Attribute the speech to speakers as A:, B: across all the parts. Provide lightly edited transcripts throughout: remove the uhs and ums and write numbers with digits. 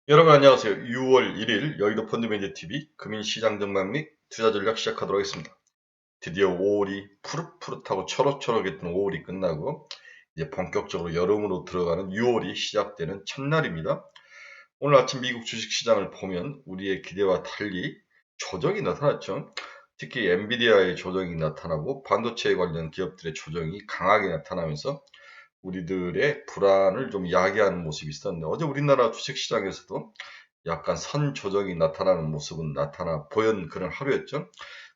A: 여러분 안녕하세요. 6월 1일 여의도 펀드매니아TV 금융시장 전망 및 투자 전략 시작하도록 하겠습니다. 드디어 5월이 푸릇푸릇하고 초록초록했던 5월이 끝나고 이제 본격적으로 여름으로 들어가는 6월이 시작되는 첫날입니다. 오늘 아침 미국 주식시장을 보면 우리의 기대와 달리 조정이 나타났죠. 특히 엔비디아의 조정이 나타나고 반도체 관련 기업들의 조정이 강하게 나타나면서 우리들의 불안을 좀 야기하는 모습이 있었는데 어제 우리나라 주식시장에서도 약간 선 조정이 나타나는 모습은 나타나 보였는 그런 하루였죠.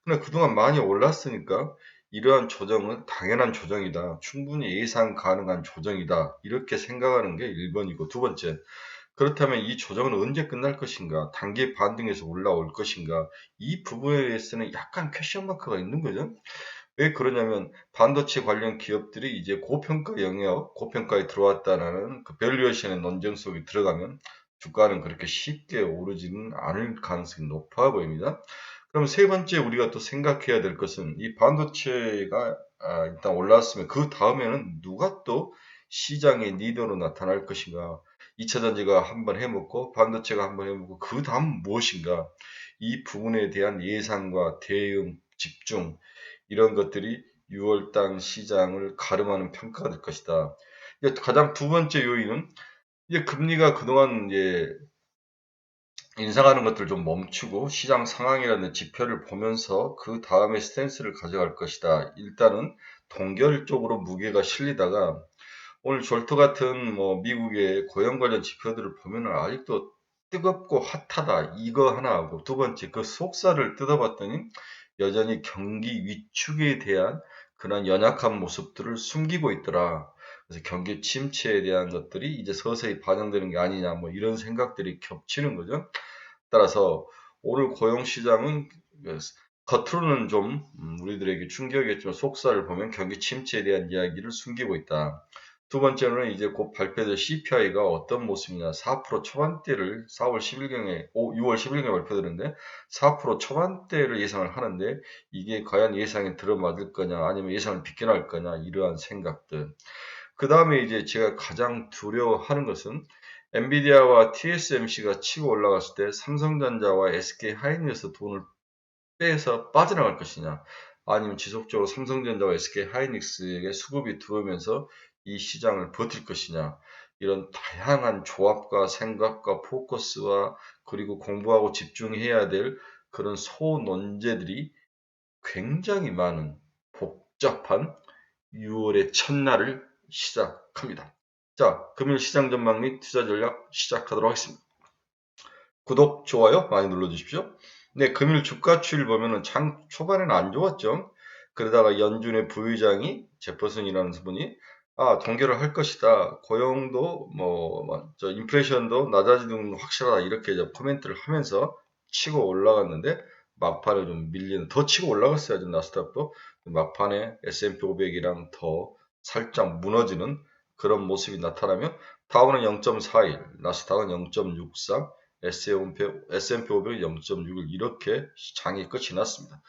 A: 근데 그동안 많이 올랐으니까 이러한 조정은 당연한 조정이다. 충분히 예상 가능한 조정이다. 이렇게 생각하는 게 1번이고 두 번째, 그렇다면 이 조정은 언제 끝날 것인가? 단기 반등에서 올라올 것인가? 이 부분에 대해서는 약간 퀘션 마크가 있는 거죠. 왜 그러냐면 반도체 관련 기업들이 이제 고평가 영역, 고평가에 들어왔다는 그 밸류에이션의 논쟁 속에 들어가면 주가는 그렇게 쉽게 오르지는 않을 가능성이 높아 보입니다. 그럼 세 번째 우리가 또 생각해야 될 것은 이 반도체가 일단 올랐으면 그 다음에는 누가 또 시장의 리더로 나타날 것인가? 2차 전지가 한번 해먹고 반도체가 한번 해먹고 그 다음 무엇인가? 이 부분에 대한 예상과 대응, 집중 이런 것들이 6월달 시장을 가름하는 평가가 될 것이다. 가장 두 번째 요인은 이제 금리가 그동안 이제 인상하는 것들을 좀 멈추고 시장 상황이라는 지표를 보면서 그 다음에 스탠스를 가져갈 것이다. 일단은 동결 쪽으로 무게가 실리다가 오늘 졸트 같은 뭐 미국의 고용 관련 지표들을 보면은 아직도 뜨겁고 핫하다. 이거 하나 하고 두 번째 그 속살을 뜯어봤더니 여전히 경기 위축에 대한 그런 연약한 모습들을 숨기고 있더라. 그래서 경기 침체에 대한 것들이 이제 서서히 반영되는 게 아니냐 뭐 이런 생각들이 겹치는 거죠. 따라서 오늘 고용시장은 겉으로는 좀 우리들에게 충격이었지만 속살을 보면 경기 침체에 대한 이야기를 숨기고 있다. 두 번째로는 이제 곧 발표될 CPI가 어떤 모습이냐. 4% 초반대를 4월 10일경에, 6월 10일경에 발표되는데 4% 초반대를 예상을 하는데 이게 과연 예상에 들어맞을 거냐 아니면 예상을 비껴날 거냐 이러한 생각들. 그 다음에 이제 제가 가장 두려워하는 것은 엔비디아와 TSMC가 치고 올라갔을 때 삼성전자와 SK 하이닉스 돈을 빼서 빠져나갈 것이냐, 아니면 지속적으로 삼성전자와 SK 하이닉스에게 수급이 들어오면서 이 시장을 버틸 것이냐, 이런 다양한 조합과 생각과 포커스와 그리고 공부하고 집중해야 될 그런 소논제들이 굉장히 많은 복잡한 6월의 첫날을 시작합니다. 자, 금일 시장 전망 및 투자 전략 시작하도록 하겠습니다. 구독, 좋아요 많이 눌러주십시오. 네, 금일 주가 추이를 보면은 장 초반에는 안 좋았죠. 그러다가 연준의 부의장이 제퍼슨이라는 분이 동결을 할 것이다. 고용도 저 인플레이션도 낮아지는 건 확실하다. 이렇게 이제 코멘트를 하면서 치고 올라갔는데 막판에 좀 밀리는 더 치고 올라갔어야죠. 나스닥도 막판에 S&P 500이랑 더 살짝 무너지는 그런 모습이 나타나면 다우는 0.41, 나스닥은 0.63, S&P 500은 0.61 이렇게 장이 끝이 났습니다.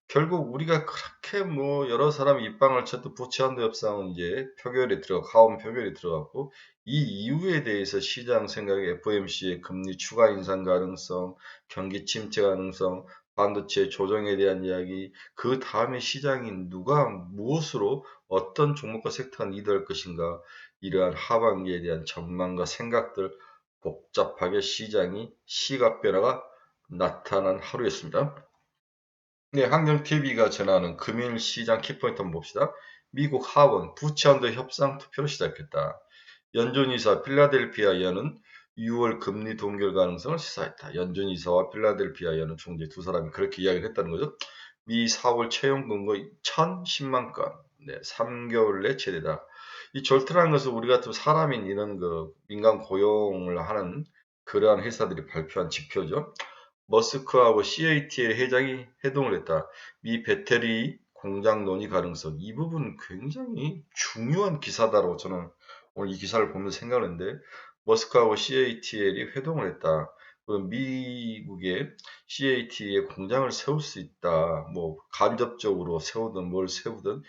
A: 결국 우리가 그렇게 뭐 여러 사람이 입방을 쳤던 부채한도 협상은 이제 표결에 들어가 하원 표결에 들어갔고 이 이유에 대해서 시장 생각에 FOMC의 금리 추가 인상 가능성, 경기 침체 가능성, 반도체 조정에 대한 이야기, 그 다음에 시장이 누가 무엇으로 어떤 종목과 섹터가 리드할 것인가 이러한 하반기에 대한 전망과 생각들 복잡하게 시장이 시각 변화가 나타난 하루였습니다. 네, 환경TV가 전하는 금일 시장 키포인트 한번 봅시다. 미국 하원 부채한도 협상 투표를 시작했다. 연준이사 필라델피아 연은 6월 금리 동결 가능성을 시사했다. 연준이사와 필라델피아 연은 총재 두 사람이 그렇게 이야기를 했다는 거죠. 미 4월 채용 근거 1,010만 건, 네, 3개월 내 최대다. 이 졸트라는 것은 우리 같은 사람인 이런 그 민간 고용을 하는 그러한 회사들이 발표한 지표죠. 머스크하고 CATL 회장이 회동을 했다. 미 배터리 공장 논의 가능성. 이 부분 굉장히 중요한 기사다라고 저는 오늘 이 기사를 보면서 생각하는데, 머스크하고 CATL이 회동을 했다. 미국의 CATL에 공장을 세울 수 있다. 뭐 간접적으로 세우든 뭘 세우든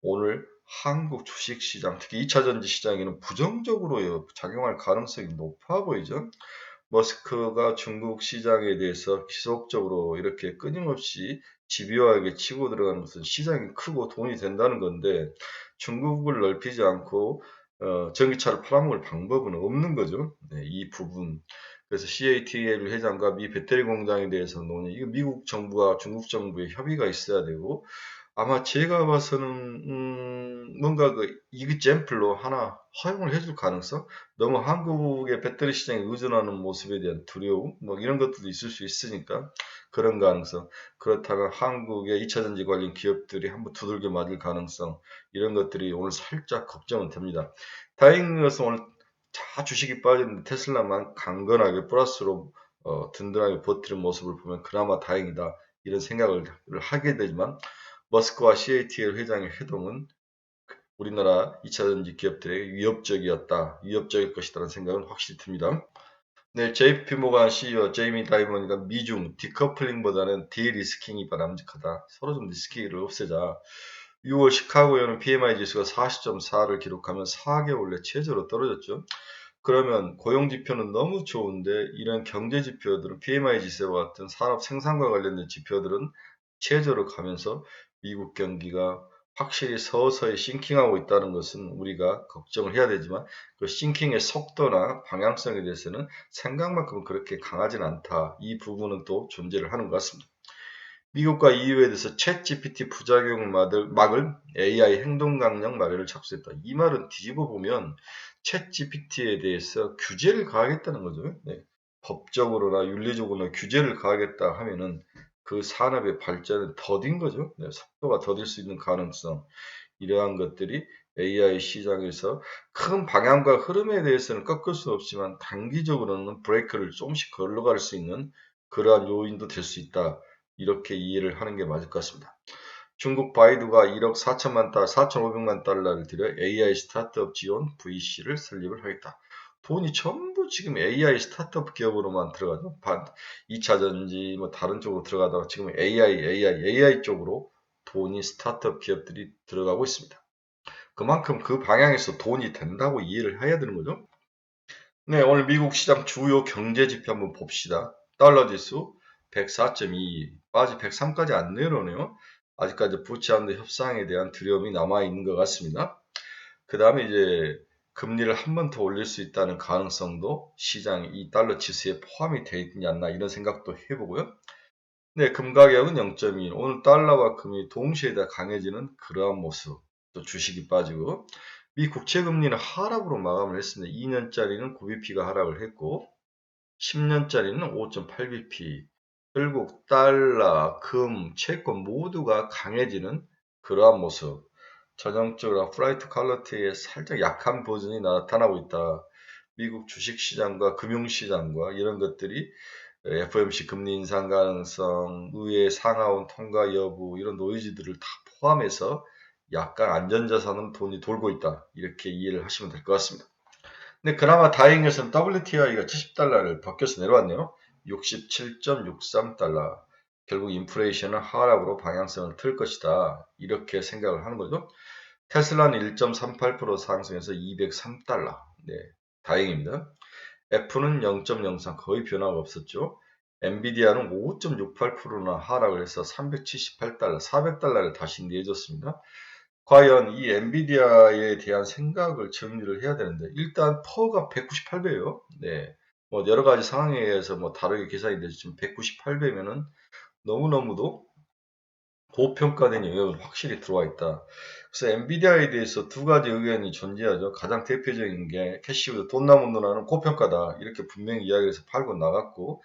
A: 오늘 한국 주식시장, 특히 2차 전지 시장에는 부정적으로 작용할 가능성이 높아 보이죠. 머스크가 중국 시장에 대해서 지속적으로 이렇게 끊임없이 집요하게 치고 들어가는 것은 시장이 크고 돈이 된다는 건데 중국을 넓히지 않고 전기차를 팔아먹을 방법은 없는 거죠. 네, 이 부분. 그래서 CATL 회장과 미 배터리 공장에 대해서 논의, 이거 미국 정부와 중국 정부의 협의가 있어야 되고 아마 제가 봐서는 뭔가 그 이그잼플로 하나 허용을 해줄 가능성? 너무 한국의 배터리 시장에 의존하는 모습에 대한 두려움, 뭐 이런 것들도 있을 수 있으니까 그런 가능성. 그렇다면 한국의 2차전지 관련 기업들이 한번 두들겨 맞을 가능성, 이런 것들이 오늘 살짝 걱정은 됩니다. 다행인 것은 오늘 다 주식이 빠졌는데 테슬라만 강건하게 플러스로 든든하게 버티는 모습을 보면 그나마 다행이다, 이런 생각을 하게 되지만 머스크와 CATL 회장의 회동은 우리나라 2차전지 기업들에게 위협적일 것이라는 생각은 확실히 듭니다. 네, JP모간 CEO 제이미 다이먼이가 미중 디커플링보다는 디리스킹이 바람직하다. 서로 좀 리스킹을 없애자. 6월 시카고에는 PMI 지수가 40.4를 기록하면 4개월 내 최저로 떨어졌죠. 그러면 고용 지표는 너무 좋은데 이런 경제 지표들은 PMI 지수와 같은 산업 생산과 관련된 지표들은 최저로 가면서 미국 경기가 확실히 서서히 싱킹하고 있다는 것은 우리가 걱정을 해야 되지만 그 싱킹의 속도나 방향성에 대해서는 생각만큼은 그렇게 강하진 않다. 이 부분은 또 존재를 하는 것 같습니다. 미국과 EU에 대해서 챗 GPT 부작용을 막을 AI 행동 강령 마련을 착수했다. 이 말은 뒤집어 보면 챗 GPT에 대해서 규제를 가하겠다는 거죠. 네. 법적으로나 윤리적으로나 규제를 가하겠다 하면은 그 산업의 발전은 더딘 거죠. 네. 속도가 더딜 수 있는 가능성. 이러한 것들이 AI 시장에서 큰 방향과 흐름에 대해서는 꺾을 수 없지만 단기적으로는 브레이크를 조금씩 걸러갈 수 있는 그러한 요인도 될 수 있다. 이렇게 이해를 하는 게 맞을 것 같습니다. 중국 바이두가 1억 4천만 달러, 4,500만 달러를 들여 AI 스타트업 지원 VC를 설립을 하겠다. 돈이 전부 지금 AI 스타트업 기업으로만 들어가죠. 2차전지 뭐 다른 쪽으로 들어가다가 지금 AI 쪽으로 돈이 스타트업 기업들이 들어가고 있습니다. 그만큼 그 방향에서 돈이 된다고 이해를 해야 되는 거죠. 네, 오늘 미국 시장 주요 경제 지표 한번 봅시다. 달러 지수 104.2, 빠지 103까지 안 내려오네요. 아직까지 부채한도 협상에 대한 두려움이 남아 있는 것 같습니다. 그 다음에 이제 금리를 한 번 더 올릴 수 있다는 가능성도 시장 이 달러 지수에 포함이 되어 있지 않나, 이런 생각도 해보고요. 네, 금 가격은 0.2. 오늘 달러와 금이 동시에 다 강해지는 그러한 모습. 또 주식이 빠지고 미 국채 금리는 하락으로 마감을 했습니다. 2년짜리는 9bp가 하락을 했고 10년짜리는 5.8bp. 결국 달러, 금, 채권 모두가 강해지는 그러한 모습. 전형적으로 플라이트 퀄러티에 살짝 약한 버전이 나타나고 있다. 미국 주식시장과 금융시장과 이런 것들이 FOMC 금리 인상 가능성, 의회 상하원 통과 여부, 이런 노이즈들을 다 포함해서 약간 안전자산은 돈이 돌고 있다. 이렇게 이해를 하시면 될 것 같습니다. 근데 그나마 다행인 것은 WTI가 70달러를 벗겨서 내려왔네요. 67.63달러. 결국 인플레이션은 하락으로 방향성을 틀 것이다. 이렇게 생각을 하는 거죠. 테슬라는 1.38% 상승해서 203달러. 네, 다행입니다. F는 0.03, 거의 변화가 없었죠. 엔비디아는 5.68%나 하락을 해서 378달러, 400달러를 다시 내줬습니다. 과연 이 엔비디아에 대한 생각을 정리를 해야 되는데, 일단 퍼가 198배예요. 네. 뭐 여러 가지 상황에 의해서 뭐 다르게 계산이 되지만 198배면은 너무너무도 고평가된 영역은 확실히 들어와 있다. 그래서 엔비디아에 대해서 두 가지 의견이 존재하죠. 가장 대표적인 게 캐시보다 돈 남은 누나는 고평가다, 이렇게 분명히 이야기해서 팔고 나갔고,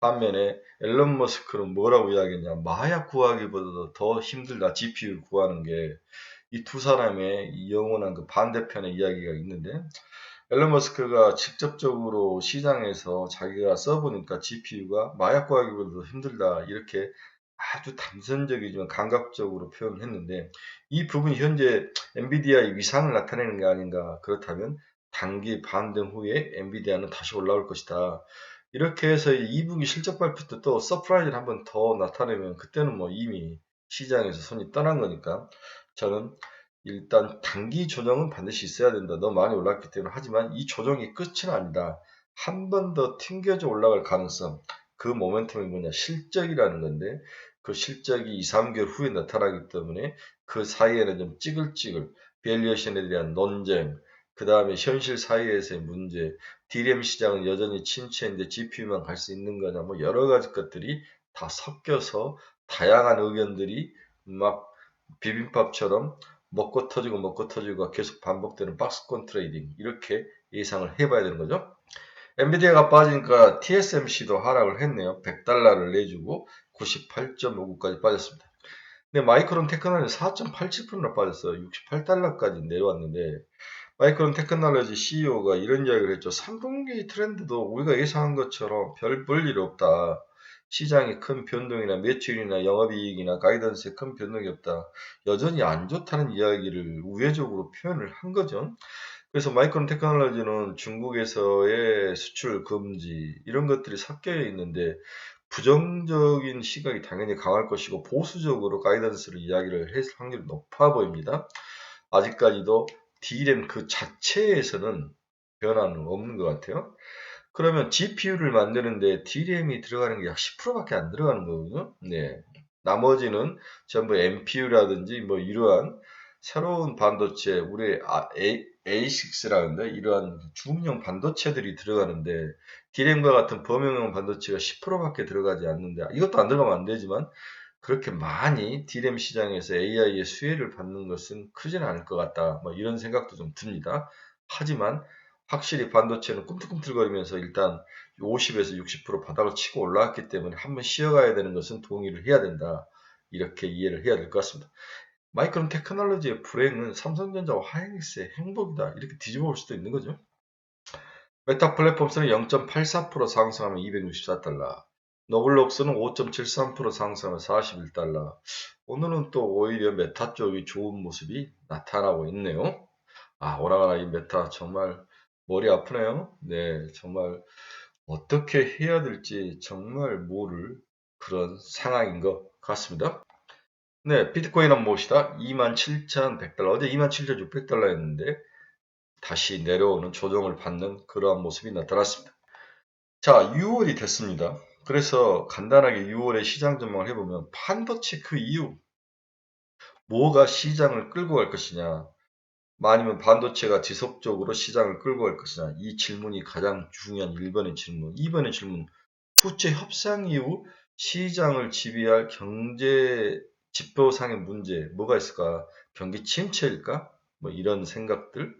A: 반면에 앨런 머스크는 뭐라고 이야기했냐, 마약 구하기보다도 더 힘들다, GPU 구하는 게. 이 두 사람의 이 영원한 그 반대편의 이야기가 있는데, 앨런 머스크가 직접적으로 시장에서 자기가 써보니까 GPU가 마약 구하기보다도 힘들다, 이렇게 아주 단선적이지만 감각적으로 표현을 했는데, 이 부분이 현재 엔비디아의 위상을 나타내는 게 아닌가. 그렇다면 단기 반등 후에 엔비디아는 다시 올라올 것이다. 이렇게 해서 2분기 실적 발표 때 또 서프라이즈를 한번 더 나타내면 그때는 뭐 이미 시장에서 손이 떠난 거니까 저는 일단 단기 조정은 반드시 있어야 된다. 너무 많이 올랐기 때문에. 하지만 이 조정이 끝은 아니다. 한 번 더 튕겨져 올라갈 가능성, 그 모멘텀이 뭐냐? 실적이라는 건데 그 실적이 2, 3개월 후에 나타나기 때문에 그 사이에는 좀 찌글찌글 밸류에이션에 대한 논쟁, 그 다음에 현실 사이에서의 문제, DRAM 시장은 여전히 침체인데 GPU만 갈 수 있는 거냐, 뭐 여러 가지 것들이 다 섞여서 다양한 의견들이 막 비빔밥처럼 먹고 터지고 계속 반복되는 박스권 트레이딩, 이렇게 예상을 해봐야 되는 거죠. 엔비디아가 빠지니까 TSMC도 하락을 했네요. 100달러를 내주고 98.59까지 빠졌습니다. 근데 마이크론 테크놀로지 4.87%나 빠졌어요. 68달러까지 내려왔는데, 마이크론 테크놀로지 CEO가 이런 이야기를 했죠. 3분기 트렌드도 우리가 예상한 것처럼 별 볼일 없다. 시장에 큰 변동이나 매출이나 영업이익이나 가이던스에 큰 변동이 없다. 여전히 안 좋다는 이야기를 우회적으로 표현을 한 거죠. 그래서 마이크론 테크놀로지는 중국에서의 수출 금지 이런 것들이 섞여 있는데, 부정적인 시각이 당연히 강할 것이고 보수적으로 가이던스를 이야기를 했을 확률이 높아 보입니다. 아직까지도 DRAM 그 자체에서는 변화는 없는 것 같아요. 그러면 GPU를 만드는데 DRAM이 들어가는 게 약 10%밖에 안 들어가는 거거든요. 네. 나머지는 전부 NPU라든지 뭐 이러한 새로운 반도체, 우리 A6라는데 이러한 중형 반도체들이 들어가는데, DRAM과 같은 범용형 반도체가 10%밖에 들어가지 않는데, 이것도 안 들어가면 안 되지만 그렇게 많이 DRAM 시장에서 AI의 수혜를 받는 것은 크지는 않을 것 같다. 뭐 이런 생각도 좀 듭니다. 하지만 확실히 반도체는 꿈틀꿈틀거리면서 일단 50에서 60% 바닥을 치고 올라왔기 때문에 한번 쉬어가야 되는 것은 동의를 해야 된다. 이렇게 이해를 해야 될 것 같습니다. 마이크론 테크놀로지의 불행은 삼성전자와 하이닉스의 행복이다. 이렇게 뒤집어 볼 수도 있는 거죠. 메타 플랫폼스는 0.84% 상승하면 264달러. 노블록스는 5.73% 상승하면 41달러. 오늘은 또 오히려 메타 쪽이 좋은 모습이 나타나고 있네요. 오나가나 이 메타 정말 머리 아프네요. 네, 정말 어떻게 해야 될지 정말 모를 그런 상황인 것 같습니다. 네, 비트코인 한번 봅시다. 27,100달러. 어제 27,600달러였는데 다시 내려오는 조정을 받는 그러한 모습이 나타났습니다. 자, 6월이 됐습니다. 그래서 간단하게 6월의 시장 전망을 해보면 반도체 그 이후 뭐가 시장을 끌고 갈 것이냐, 아니면 반도체가 지속적으로 시장을 끌고 갈 것이냐, 이 질문이 가장 중요한 1번의 질문. 2번의 질문, 부채 협상 이후 시장을 지배할 경제 지표상의 문제 뭐가 있을까? 경기 침체일까? 뭐 이런 생각들.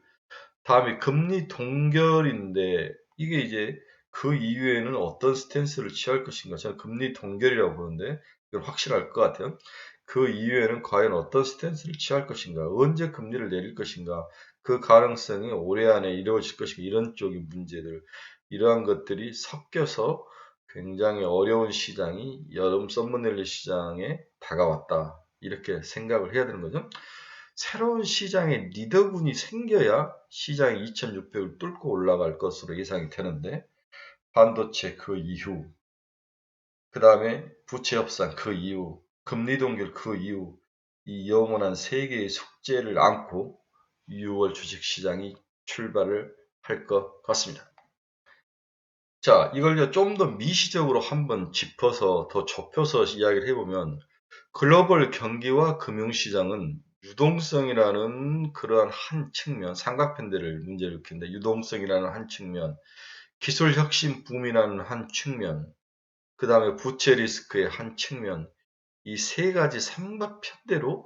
A: 다음에 금리 동결인데 이게 이제 그 이후에는 어떤 스탠스를 취할 것인가. 저는 금리 동결이라고 보는데 이건 확실할 것 같아요. 그 이후에는 과연 어떤 스탠스를 취할 것인가, 언제 금리를 내릴 것인가, 그 가능성이 올해 안에 이루어질 것인가, 이런 쪽의 문제들, 이러한 것들이 섞여서 굉장히 어려운 시장이 여름 썸머넬리 시장에 다가왔다. 이렇게 생각을 해야 되는 거죠. 새로운 시장의 리더군이 생겨야 시장이 2600을 뚫고 올라갈 것으로 예상이 되는데, 반도체 그 이후, 그 다음에 부채 협상 그 이후, 금리 동결 그 이후, 이 영원한 세계의 숙제를 안고 6월 주식시장이 출발을 할 것 같습니다. 자, 이걸 좀 더 미시적으로 한번 짚어서 더 좁혀서 이야기를 해보면, 글로벌 경기와 금융시장은 유동성이라는 그러한 한 측면, 삼각편대를 문제를 일으키는데, 유동성이라는 한 측면, 기술 혁신 붐이라는 한 측면, 그 다음에 부채 리스크의 한 측면, 이 세 가지 삼각편대로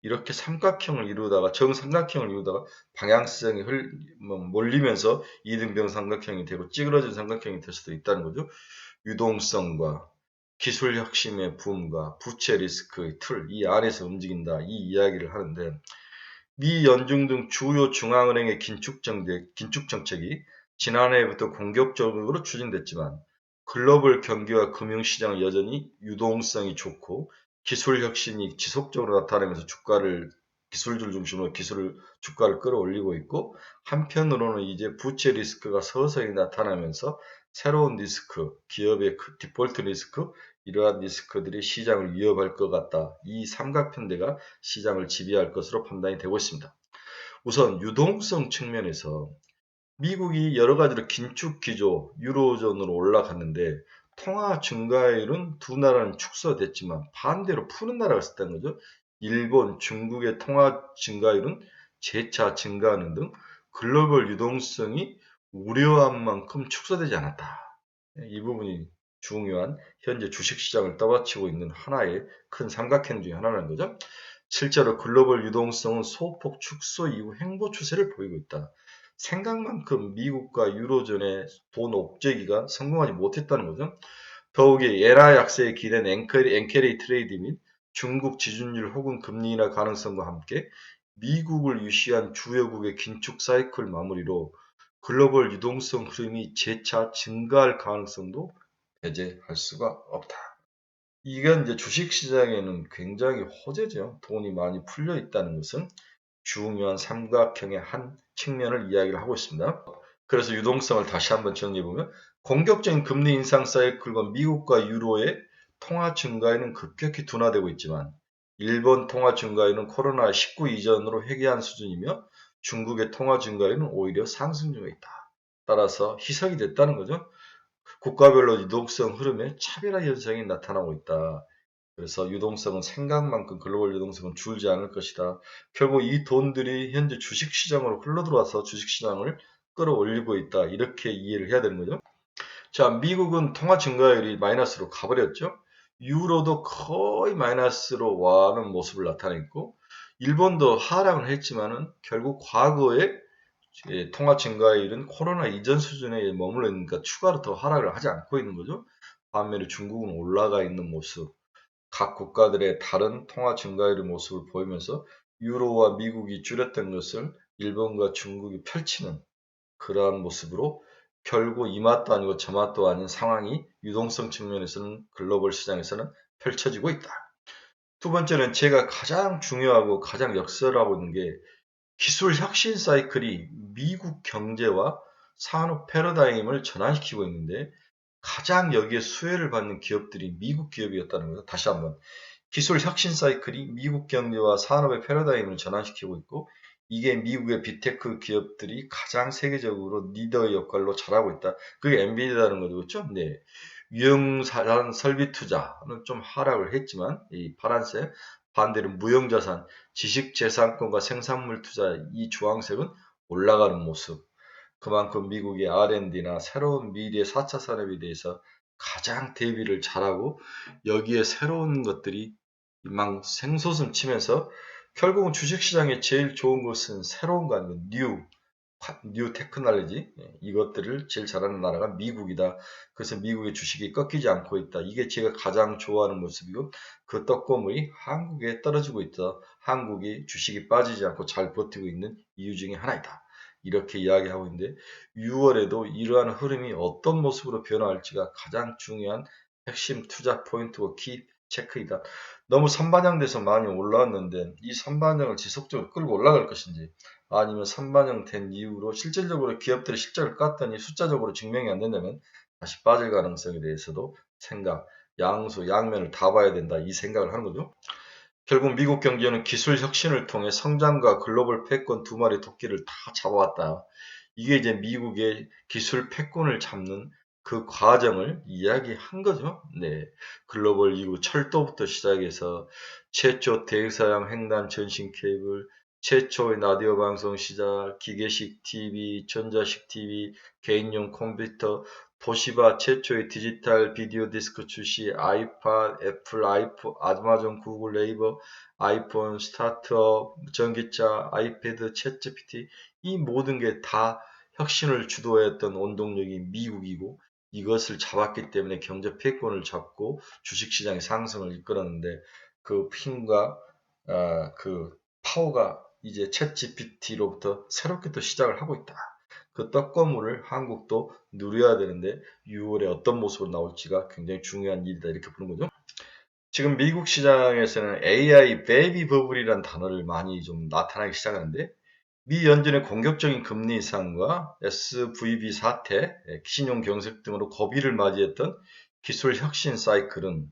A: 이렇게 삼각형을 이루다가, 정삼각형을 이루다가 방향성이 몰리면서 이등병 삼각형이 되고 찌그러진 삼각형이 될 수도 있다는 거죠. 유동성과 기술 혁신의 붐과 부채 리스크의 틀, 이 안에서 움직인다, 이 이야기를 하는데, 미 연중 등 주요 중앙은행의 긴축 정책이 지난해부터 공격적으로 추진됐지만, 글로벌 경기와 금융시장은 여전히 유동성이 좋고 기술 혁신이 지속적으로 나타나면서 기술주를 중심으로 주가를 끌어올리고 있고, 한편으로는 이제 부채 리스크가 서서히 나타나면서 새로운 리스크, 기업의 디폴트 리스크, 이러한 리스크들이 시장을 위협할 것 같다. 이 삼각편대가 시장을 지배할 것으로 판단이 되고 있습니다. 우선 유동성 측면에서 미국이 여러 가지로 긴축 기조, 유로존으로 올라갔는데 통화 증가율은 두 나라는 축소됐지만 반대로 푸는 나라가 있었다는 거죠. 일본, 중국의 통화 증가율은 재차 증가하는 등 글로벌 유동성이 우려한 만큼 축소되지 않았다. 이 부분이 중요한 현재 주식시장을 떠받치고 있는 하나의 큰 삼각형 중에 하나라는 거죠. 실제로 글로벌 유동성은 소폭 축소 이후 횡보 추세를 보이고 있다. 생각만큼 미국과 유로존의 돈 옥죄기가 성공하지 못했다는 거죠. 더욱이 엔화 약세에 기댄 엔캐리 트레이드 및 중국 지준율 혹은 금리 인하 가능성과 함께 미국을 유시한 주요국의 긴축 사이클 마무리로 글로벌 유동성 흐름이 재차 증가할 가능성도 배제할 수가 없다. 이건 이제 주식시장에는 굉장히 호재죠. 돈이 많이 풀려 있다는 것은 중요한 삼각형의 한 측면을 이야기를 하고 있습니다. 그래서 유동성을 다시 한번 정리해보면 공격적인 금리 인상 사이클과 미국과 유로의 통화 증가에는 급격히 둔화되고 있지만 일본 통화 증가율은 코로나19 이전으로 회귀한 수준이며 중국의 통화 증가율은 오히려 상승 중에 있다. 따라서 희석이 됐다는 거죠. 국가별로 유동성 흐름에 차별화 현상이 나타나고 있다. 그래서 유동성은 생각만큼 글로벌 유동성은 줄지 않을 것이다. 결국 이 돈들이 현재 주식시장으로 흘러들어와서 주식시장을 끌어올리고 있다. 이렇게 이해를 해야 되는 거죠. 자, 미국은 통화 증가율이 마이너스로 가버렸죠. 유로도 거의 마이너스로 와는 모습을 나타냈고, 일본도 하락을 했지만은 결국 과거에 통화 증가율은 코로나 이전 수준에 머물러 있으니까 추가로 더 하락을 하지 않고 있는 거죠. 반면에 중국은 올라가 있는 모습, 각 국가들의 다른 통화 증가율의 모습을 보이면서 유로와 미국이 줄였던 것을 일본과 중국이 펼치는 그러한 모습으로 결국 이 맛도 아니고 저 맛도 아닌 상황이 유동성 측면에서는 글로벌 시장에서는 펼쳐지고 있다. 두 번째는 제가 가장 중요하고 가장 역설하고 있는 게 기술 혁신 사이클이 미국 경제와 산업 패러다임을 전환시키고 있는데 가장 여기에 수혜를 받는 기업들이 미국 기업이었다는 거죠. 다시 한번 기술 혁신 사이클이 미국 경제와 산업의 패러다임을 전환시키고 있고 이게 미국의 빅테크 기업들이 가장 세계적으로 리더의 역할로 잘하고 있다. 그게 엔비디아라는 거죠. 그렇죠? 네. 유형자산 설비 투자는 좀 하락을 했지만 이 파란색 반대로 무형자산, 지식재산권과 생산물 투자 이 주황색은 올라가는 모습. 그만큼 미국의 R&D나 새로운 미래의 4차 산업에 대해서 가장 대비를 잘하고 여기에 새로운 것들이 막 생솟음 치면서 결국은 주식시장에 제일 좋은 것은 새로운 거 아니고 뉴 테크놀로지 이것들을 제일 잘하는 나라가 미국이다. 그래서 미국의 주식이 꺾이지 않고 있다. 이게 제가 가장 좋아하는 모습이고 그 떡고물이 한국에 떨어지고 있다. 한국이 주식이 빠지지 않고 잘 버티고 있는 이유 중에 하나이다. 이렇게 이야기하고 있는데 6월에도 이러한 흐름이 어떤 모습으로 변화할지가 가장 중요한 핵심 투자 포인트고 키 체크이다. 너무 선반영돼서 많이 올라왔는데 이 선반영을 지속적으로 끌고 올라갈 것인지 아니면 선반영된 이후로 실질적으로 기업들의 실적을 깠더니 숫자적으로 증명이 안 된다면 다시 빠질 가능성에 대해서도 양수, 양면을 다 봐야 된다. 이 생각을 하는 거죠. 결국 미국 경제는 기술 혁신을 통해 성장과 글로벌 패권 두 마리 토끼를 다 잡아왔다. 이게 이제 미국의 기술 패권을 잡는 그 과정을 이야기한 거죠. 네. 글로벌 이후 철도부터 시작해서 최초 대서양 횡단 전신 케이블, 최초의 라디오 방송 시작, 기계식 TV, 전자식 TV, 개인용 컴퓨터, 도시바 최초의 디지털 비디오 디스크 출시, 아이팟, 애플, 아마존, 구글, 네이버, 아이폰, 스타트업, 전기차, 아이패드, 챗GPT 이 모든 게 다 혁신을 주도했던 원동력이 미국이고 이것을 잡았기 때문에 경제 패권을 잡고 주식시장의 상승을 이끌었는데 그 힘과 그 파워가 이제 챗GPT로부터 새롭게 또 시작을 하고 있다. 그 떡고물을 한국도 누려야 되는데 6월에 어떤 모습으로 나올지가 굉장히 중요한 일이다 이렇게 보는 거죠. 지금 미국 시장에서는 AI 베이비 버블이라는 단어를 많이 좀 나타나기 시작하는데 미 연준의 공격적인 금리 인상과 SVB 사태, 신용 경색 등으로 고비를 맞이했던 기술 혁신 사이클은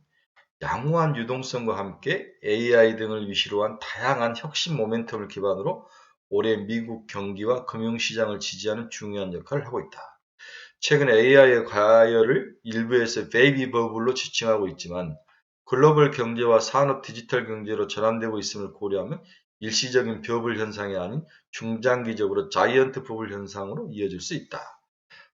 A: 양호한 유동성과 함께 AI 등을 위시로 한 다양한 혁신 모멘텀을 기반으로 올해 미국 경기와 금융시장을 지지하는 중요한 역할을 하고 있다. 최근 AI의 과열을 일부에서 베이비 버블로 지칭하고 있지만 글로벌 경제와 산업 디지털 경제로 전환되고 있음을 고려하면 일시적인 버블 현상이 아닌 중장기적으로 자이언트 버블 현상으로 이어질 수 있다.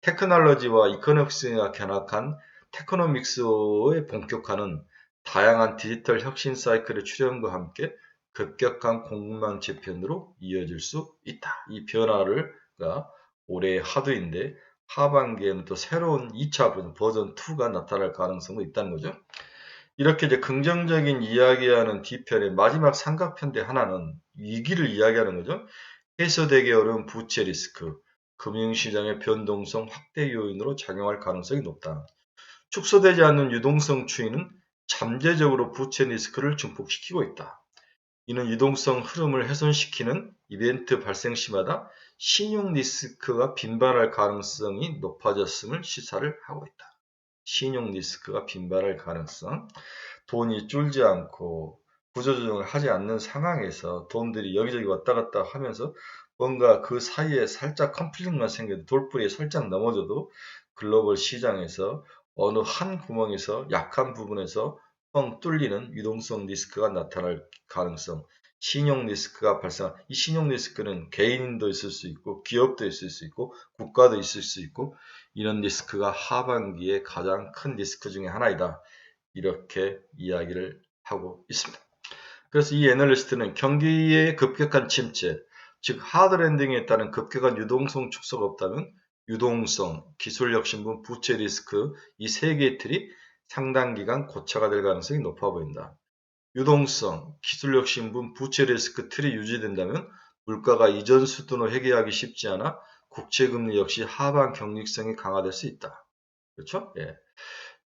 A: 테크놀로지와 이코노믹스가 견학한 테크노믹스의 본격화는 다양한 디지털 혁신 사이클의 출현과 함께 급격한 공급망 재편으로 이어질 수 있다. 이 변화가 올해 하두인데 하반기에는 또 새로운 2차 버전 2가 나타날 가능성도 있다는 거죠. 이렇게 이제 긍정적인 이야기하는 뒤편의 마지막 삼각편대 하나는 위기를 이야기하는 거죠. 해소되기 어려운 부채 리스크, 금융시장의 변동성 확대 요인으로 작용할 가능성이 높다. 축소되지 않는 유동성 추이는 잠재적으로 부채 리스크를 증폭시키고 있다. 이는 유동성 흐름을 훼손시키는 이벤트 발생 시마다 신용 리스크가 빈발할 가능성이 높아졌음을 시사를 하고 있다. 신용 리스크가 빈발할 가능성, 돈이 줄지 않고 구조조정을 하지 않는 상황에서 돈들이 여기저기 왔다 갔다 하면서 뭔가 그 사이에 살짝 컨플릭트만 생겨도 돌뿌리에 살짝 넘어져도 글로벌 시장에서 어느 한 구멍에서 약한 부분에서 뻥 뚫리는 유동성 리스크가 나타날 가능성, 신용 리스크가 이 신용 리스크는 개인도 있을 수 있고 기업도 있을 수 있고 국가도 있을 수 있고 이런 리스크가 하반기에 가장 큰 리스크 중에 하나이다. 이렇게 이야기를 하고 있습니다. 그래서 이 애널리스트는 경기의 급격한 침체, 즉 하드랜딩에 따른 급격한 유동성 축소가 없다면 유동성, 기술력 신분, 부채 리스크 이 세 개의 틀이 상당 기간 고착화 될 가능성이 높아 보인다. 유동성, 기술력 신분, 부채 리스크 틀이 유지된다면 물가가 이전 수준으로 회귀하기 쉽지 않아 국채금리 역시 하반 경직성이 강화될 수 있다. 그렇죠? 예.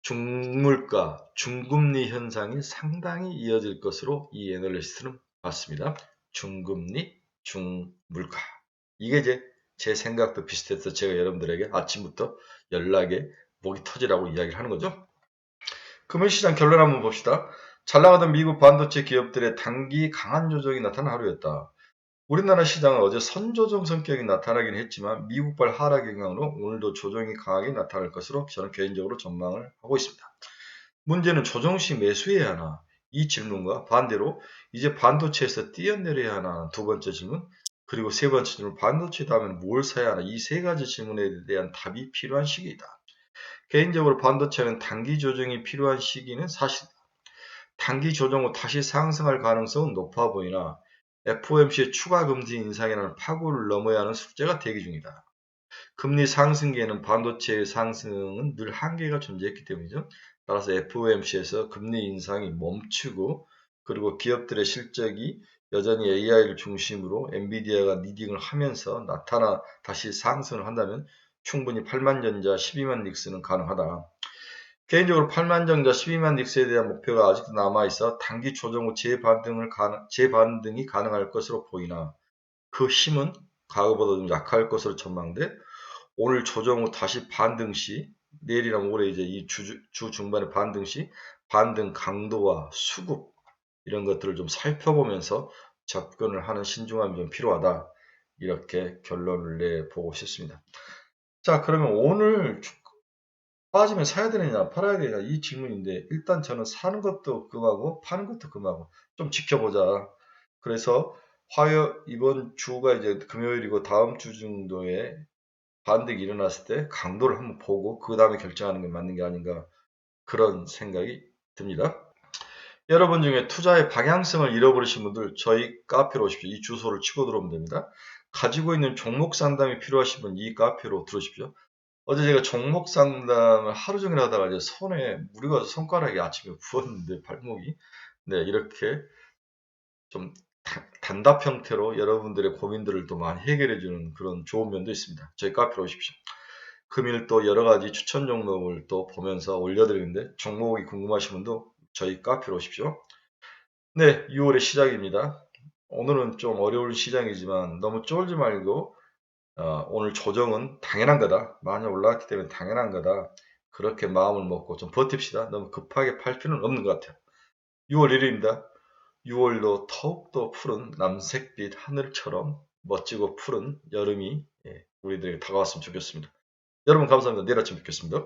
A: 중물가, 중금리 현상이 상당히 이어질 것으로 이 애널리스트는 봤습니다. 중금리, 중물가. 이게 이제 제 생각도 비슷해서 제가 여러분들에게 아침부터 연락에 목이 터지라고 이야기를 하는 거죠. 금융시장 결론 한번 봅시다. 잘 나가던 미국 반도체 기업들의 단기 강한 조정이 나타난 하루였다. 우리나라 시장은 어제 선조정 성격이 나타나긴 했지만 미국발 하락 영향으로 오늘도 조정이 강하게 나타날 것으로 저는 개인적으로 전망을 하고 있습니다. 문제는 조정 시 매수해야 하나? 이 질문과 반대로 이제 반도체에서 뛰어내려야 하나? 두 번째 질문, 그리고 세 번째 질문, 반도체 다음엔 뭘 사야 하나? 이 세 가지 질문에 대한 답이 필요한 시기이다. 개인적으로 반도체는 단기 조정이 필요한 시기는 사실이다. 단기 조정 후 다시 상승할 가능성은 높아 보이나 FOMC의 추가 금리 인상이라는 파고를 넘어야 하는 숙제가 대기 중이다. 금리 상승기에는 반도체의 상승은 늘 한계가 존재했기 때문이죠. 따라서 FOMC에서 금리 인상이 멈추고 그리고 기업들의 실적이 여전히 AI를 중심으로 엔비디아가 리딩을 하면서 다시 상승을 한다면 충분히 8만전자 12만 닉스는 가능하다. 개인적으로 8만전자 12만 닉스에 대한 목표가 아직도 남아있어 단기 조정 후 재반등이 가능할 것으로 보이나 그 힘은 과거보다 좀 약할 것으로 전망돼 오늘 조정 후 다시 반등 시 내일이나 모레 이제 이 주 중반에 반등 시 반등 강도와 수급 이런 것들을 좀 살펴보면서 접근을 하는 신중함이 좀 필요하다. 이렇게 결론을 내보고 싶습니다. 자, 그러면 오늘 빠지면 사야 되느냐, 팔아야 되느냐 이 질문인데 일단 저는 사는 것도 금하고 파는 것도 금하고 좀 지켜보자. 그래서 이번 주가 이제 금요일이고 다음 주 정도에 반등이 일어났을 때 강도를 한번 보고 그 다음에 결정하는 게 맞는 게 아닌가 그런 생각이 듭니다. 여러분 중에 투자의 방향성을 잃어버리신 분들 저희 카페로 오십시오. 이 주소를 치고 들어오면 됩니다. 가지고 있는 종목 상담이 필요하신 분 이 카페로 들어오십시오. 어제 제가 종목 상담을 하루 종일 하다가 이제 손에 무리가 와서 손가락이 아침에 부었는데 발목이 네 이렇게 좀 단답 형태로 여러분들의 고민들을 또 많이 해결해 주는 그런 좋은 면도 있습니다. 저희 카페로 오십시오. 금일 또 여러 가지 추천 종목을 또 보면서 올려드리는데 종목이 궁금하신 분도 저희 카페로 오십시오. 네, 6월의 시작입니다. 오늘은 좀 어려운 시장이지만 너무 쫄지 말고 오늘 조정은 당연한 거다. 많이 올라왔기 때문에 당연한 거다. 그렇게 마음을 먹고 좀 버팁시다. 너무 급하게 팔 필요는 없는 것 같아요. 6월 1일입니다. 6월도 더욱더 푸른 남색빛 하늘처럼 멋지고 푸른 여름이 우리들에게 다가왔으면 좋겠습니다. 여러분 감사합니다. 내일 아침 뵙겠습니다.